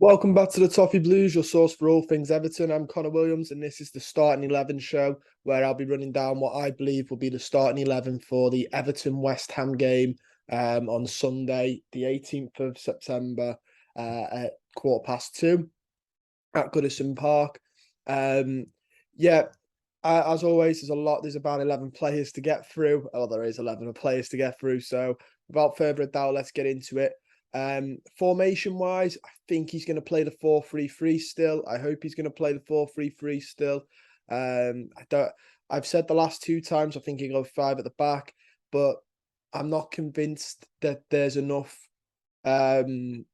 Welcome back to the Toffee Blues, your source for all things Everton. I'm Connor Williams, and this is the Starting 11 show where I'll be running down what I believe will be the starting 11 for the Everton West Ham game on Sunday, the 18th of September at 2:15 at Goodison Park. Um, yeah, as always, there's about 11 players to get through. Oh, there is 11 players to get through. So without further ado, let's get into it. Formation wise, I think he's going to play the 4-3-3 still. I hope he's going to play the 4-3-3 still. I've said the last two times I think he'll go five at the back, but I'm not convinced that there's enough. I'm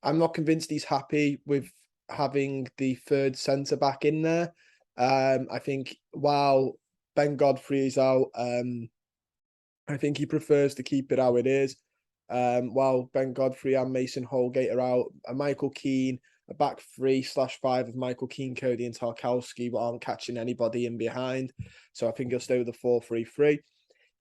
not convinced he's happy with having the third centre back in there. I think while Ben Godfrey is out, I think he prefers to keep it how it is. While Ben Godfrey and Mason Holgate are out, a Michael Keane, a back 3/5 of Michael Keane, Cody and Tarkowski, but aren't catching anybody in behind. So I think he'll stay with the 4-3-3.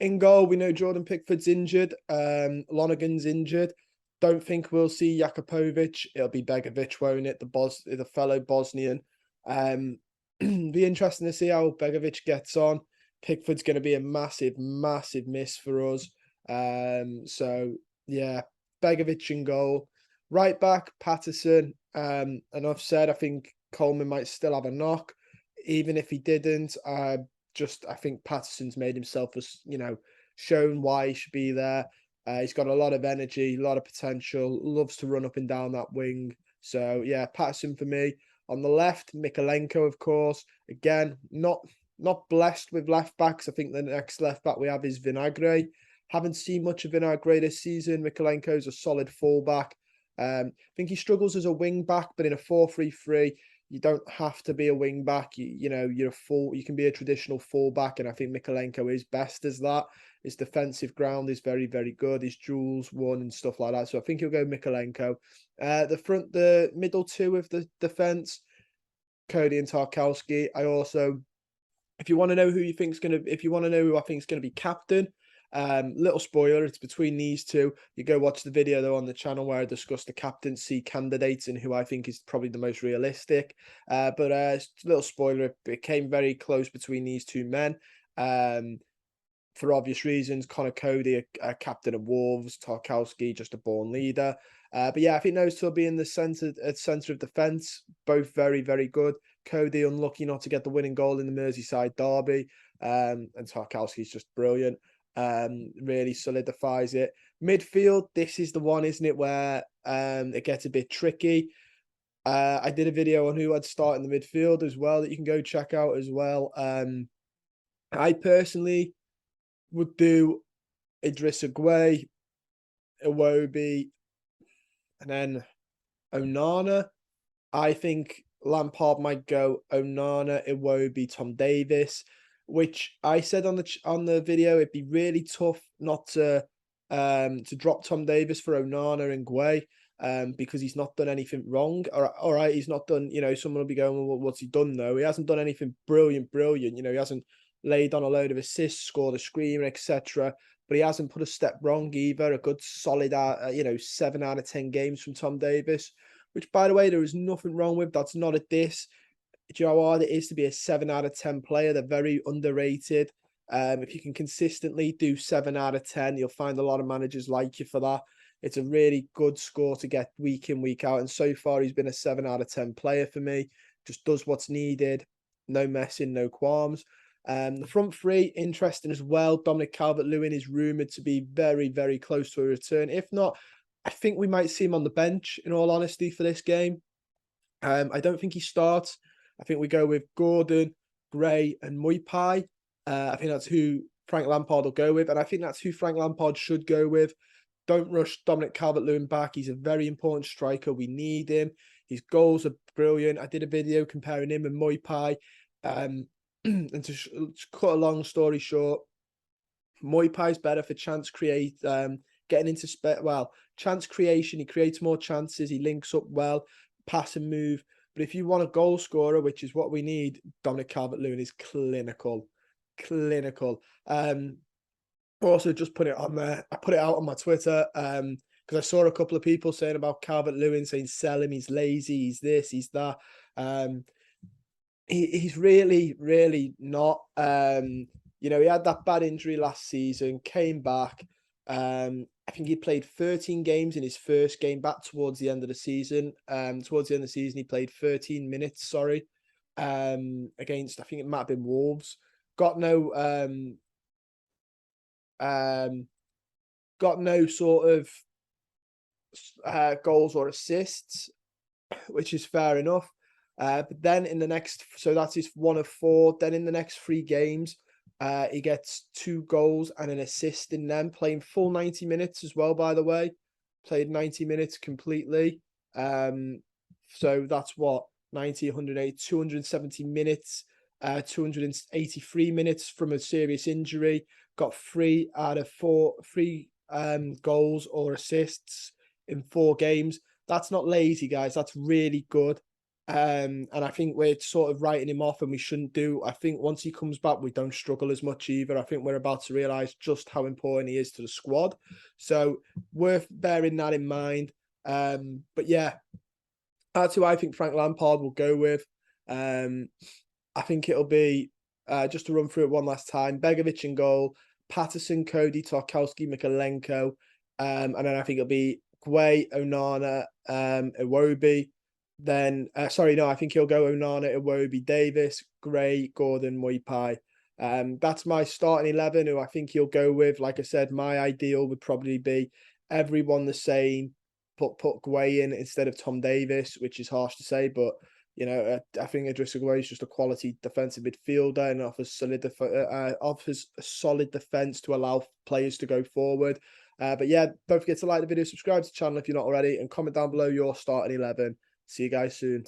In goal, we know Jordan Pickford's injured. Lonergan's injured. Don't think we'll see Jakupovic. It'll be Begovic, won't it? The fellow Bosnian. Be interesting to see how Begovic gets on. Pickford's going to be a massive, massive miss for us. So yeah, Begovic in goal. Right back, Patterson. And I've said I think Coleman might still have a knock. Even if he didn't, I think Patterson's made himself, shown why he should be there. He's got a lot of energy, a lot of potential, loves to run up and down that wing. So yeah, Patterson for me. On the left, Mikalenko, of course. Again, not blessed with left backs. I think the next left back we have is Vinagre. Haven't seen much of Vinagre this season. Mikalenko's a solid fullback. I think he struggles as a wing back, but in a 4-3-3, you don't have to be a wing back. You're a full. You can be a traditional fullback, and I think Mikalenko is best as that. His defensive ground is very, very good. His duels won and stuff like that. So I think he'll go Mikalenko. The middle two of the defense, Cody and Tarkowski. If you want to know who I think is going to be captain, little spoiler, it's between these two. You go watch the video though on the channel where I discuss the captaincy candidates and who I think is probably the most realistic. But little spoiler, it came very close between these two men. For obvious reasons, Connor Cody, a captain of Wolves, Tarkowski, just a born leader. But yeah, I think those two will be in the centre of defence, both very, very good. Cody unlucky not to get the winning goal in the Merseyside derby, and Tarkowski's just brilliant. Really solidifies it. Midfield, this is the one, isn't it, where it gets a bit tricky. I did a video on who I'd start in the midfield as well that you can go check out as well. I personally would do Idrissa Gueye, Iwobi, and then Onana. I think Lampard might go Onana, Iwobi, Tom Davis, which I said on the video it'd be really tough not to drop Tom Davis for Onana and Gueye, because he's not done anything wrong. All right, he's not done. Someone will be going, well, what's he done though? He hasn't done anything brilliant. He hasn't laid on a load of assists, scored a screamer, etc. But he hasn't put a step wrong either. A good solid, 7 out of 10 games from Tom Davis, which, by the way, there is nothing wrong with. That's not a diss. Do you know how hard it is to be a 7 out of 10 player? They're very underrated. If you can consistently do 7 out of 10, you'll find a lot of managers like you for that. It's a really good score to get week in, week out. And so far, he's been a 7 out of 10 player for me. Just does what's needed. No messing, no qualms. The front three, interesting as well. Dominic Calvert-Lewin is rumoured to be very, very close to a return. If not, I think we might see him on the bench, in all honesty, for this game. I don't think he starts. I think we go with Gordon, Gray, and Muipai. I think that's who Frank Lampard will go with, and I think that's who Frank Lampard should go with. Don't rush Dominic Calvert-Lewin back. He's a very important striker. We need him. His goals are brilliant. I did a video comparing him and Muipai. And to cut a long story short, Muipai's better for chance getting into chance creation. He creates more chances. He links up well, pass and move. But if you want a goal scorer, which is what we need, Dominic Calvert-Lewin is clinical. Also, just put it on there. I put it out on my Twitter. because I saw a couple of people saying about Calvert-Lewin, saying sell him, he's lazy, he's this, he's that. He's really, really not. You know, he had that bad injury last season, came back. I think he played 13 games in his first game back towards the end of the season. Towards the end of the season, he played 13 minutes, sorry, against, I think it might have been Wolves. Got no got no sort of goals or assists, which is fair enough. But then in the next, so that's his 1 of 4. Then in the next 3 games, he gets 2 goals and an assist in them, playing full 90 minutes as well, by the way. Played 90 minutes completely. So that's what, 90, 108, 270 minutes, 283 minutes from a serious injury. Got 3 out of 4, 3 goals or assists in 4 games. That's not lazy, guys. That's really good. And I think we're sort of writing him off, and we shouldn't do. I think once he comes back, we don't struggle as much either. I think we're about to realise just how important he is to the squad. So worth bearing that in mind. But yeah, that's who I think Frank Lampard will go with. I think it'll be, just to run through it one last time, Begovic in goal, Patterson, Cody, Tarkowski, Mikalenko, and then I think it'll be Gueye, Onana, Iwobi. Then, sorry, no, I think he'll go Onana, Iwobi, Davis, Gray, Gordon, Moipai. That's my starting 11, who I think he'll go with. Like I said, my ideal would probably be everyone the same, put Gueye in instead of Tom Davis, which is harsh to say, but you know, I think Idrissa Gueye is just a quality defensive midfielder and offers offers a solid defense to allow players to go forward. But yeah, don't forget to like the video, subscribe to the channel if you're not already, and comment down below your starting 11. See you guys soon.